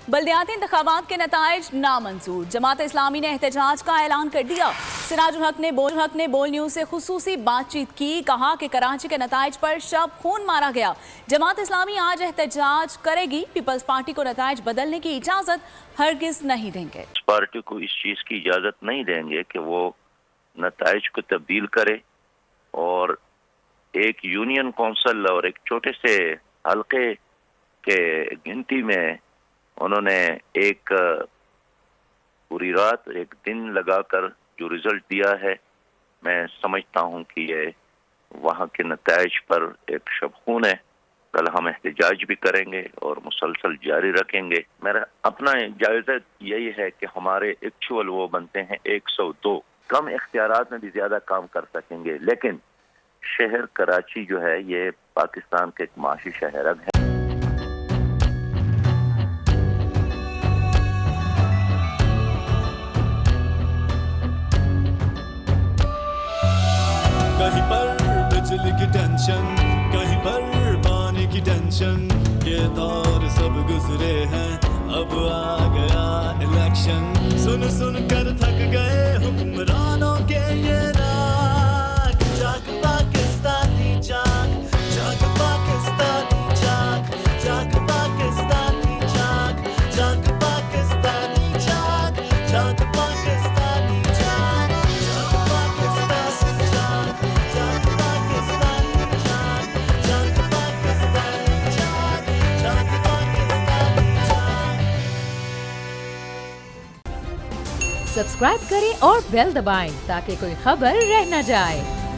بلدیاتی انتخابات کے نتائج نامنظور، جماعت اسلامی نے احتجاج کا اعلان کر دیا۔ سراج الحق نے بول نیوز سے خصوصی بات چیت کی، کہا کہ کراچی کے نتائج پر شب خون مارا گیا۔ جماعت اسلامی آج احتجاج کرے گی، پیپلز پارٹی کو نتائج بدلنے کی اجازت ہرگز نہیں دیں گے۔ پارٹی کو اس چیز کی اجازت نہیں دیں گے کہ وہ نتائج کو تبدیل کرے اور ایک یونین کونسل اور ایک چھوٹے سے حلقے کے گنتی میں انہوں نے ایک پوری رات ایک دن لگا کر جو رزلٹ دیا ہے، میں سمجھتا ہوں کہ یہ وہاں کے نتائج پر ایک شبخون ہے۔ کل ہم احتجاج بھی کریں گے اور مسلسل جاری رکھیں گے۔ میرا اپنا جائزہ یہی ہے کہ ہمارے ایکچول وہ بنتے ہیں 102، کم اختیارات میں بھی زیادہ کام کر سکیں گے، لیکن شہر کراچی جو ہے یہ پاکستان کے ایک معاشی شہر ہے۔ کہیں پر بجلی کی ٹینشن، کہیں پر پانی کی ٹینشن، یہ دور سب گزرے ہیں، اب آ گیا الیکشن۔ سن سن کر تھک گئے حکمرانوں کے یہ راگ، جاگ پاکستانی جاگ، جاگ پاکستانی جاگ، جاگ پاکستانی جاگ، جاگ پاکستانی جاگ، جاگ پاکستانی جاگ، جاگ پاکستانی جاگ، جاگ پاکستانی جاگ، جاگ پاکستانی جاگ، جاگ پاکستانی جاگ۔ سبسکرائب کریں اور بیل دبائیں تاکہ کوئی خبر رہ نہ جائے۔